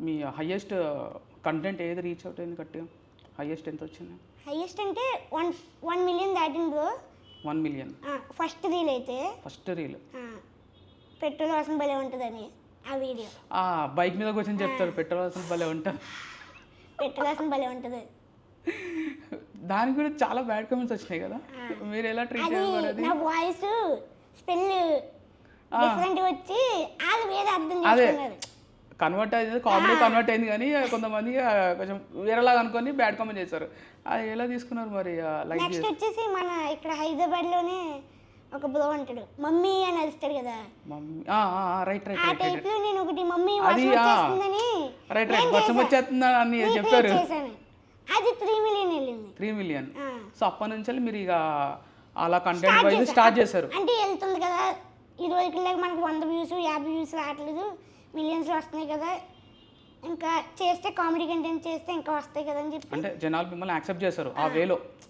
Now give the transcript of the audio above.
మీ highest content ఏది reach out అయింది గట్టిగా? హైయెస్ట్ ఎంత వచ్చింది? హైయెస్ట్ అంటే 1 మిలియన్ దాటింది బ్రో. 1 మిలియన్ ఫస్ట్ రీల్ అయితే. ఫస్ట్ రీల్ పెట్రోల్ వాసన భలే ఉంటుందని ఆ వీడియో. బైక్ మీద కూర్చొని చెప్తారు పెట్రోల్ అసలు భలే ఉంటుంది. పెట్రోల్ వాసన భలే ఉంటుంది. దానికి కూడా చాలా బ్యాడ్ కామెంట్స్ వచ్చినాయి కదా, మీరు ఎలా ట్రీట్ చేయబడేది? నా వాయిస్ స్పెల్ డిఫరెంట్ వచ్చి వాళ్ళు వేరే అర్థం అదే చేసుకున్నారు. కన్వర్ట్ అయింది, కామెడీ కన్వర్ట్ అయింది, కానీ కొంతమంది కొంచెం వేరేలాగా అనుకొని బ్యాడ్ కామెంట్ చేశారు. అది ఎలా తీసుకున్నారు మరి? లైక్ నెక్స్ట్ వచ్చేసి మన ఇక్కడ హైదరాబాద్లోనే ఒక బ్రో అంటాడు, మమ్మీ అని అరుస్తాడు కదా, మమ్మీ రైట్ రైట్ ఆ రైట్ టైప్ లో నేను ఒకటి మమ్మీ అది వర్షం వచ్చేస్తుందని రైట్ రైట్ వర్షం వచ్చేస్తుందా అని చెప్పారు. చేశాను. అది 3 మిలియన్ వెళ్ళింది. 3 మిలియన్. సో అప్పటి నుంచి మీరు ఇక అలా కంటెంట్ వైజ్ స్టార్ట్ చేశారు. అంటే వెళ్తుంది కదా, ఈ రోజుకి మనకు 100 వ్యూస్ 50 వ్యూస్ రావట్లేదు, మిలియన్స్ వస్తున్నాయి కదా, ఇంకా చేస్తే కామెడీ కంటెంట్ చేస్తే ఇంకా వస్తాయి కదా అని చెప్పి అంటే జనాలు మిమ్మల్ని యాక్సెప్ట్ చేశారు ఆ వేలో.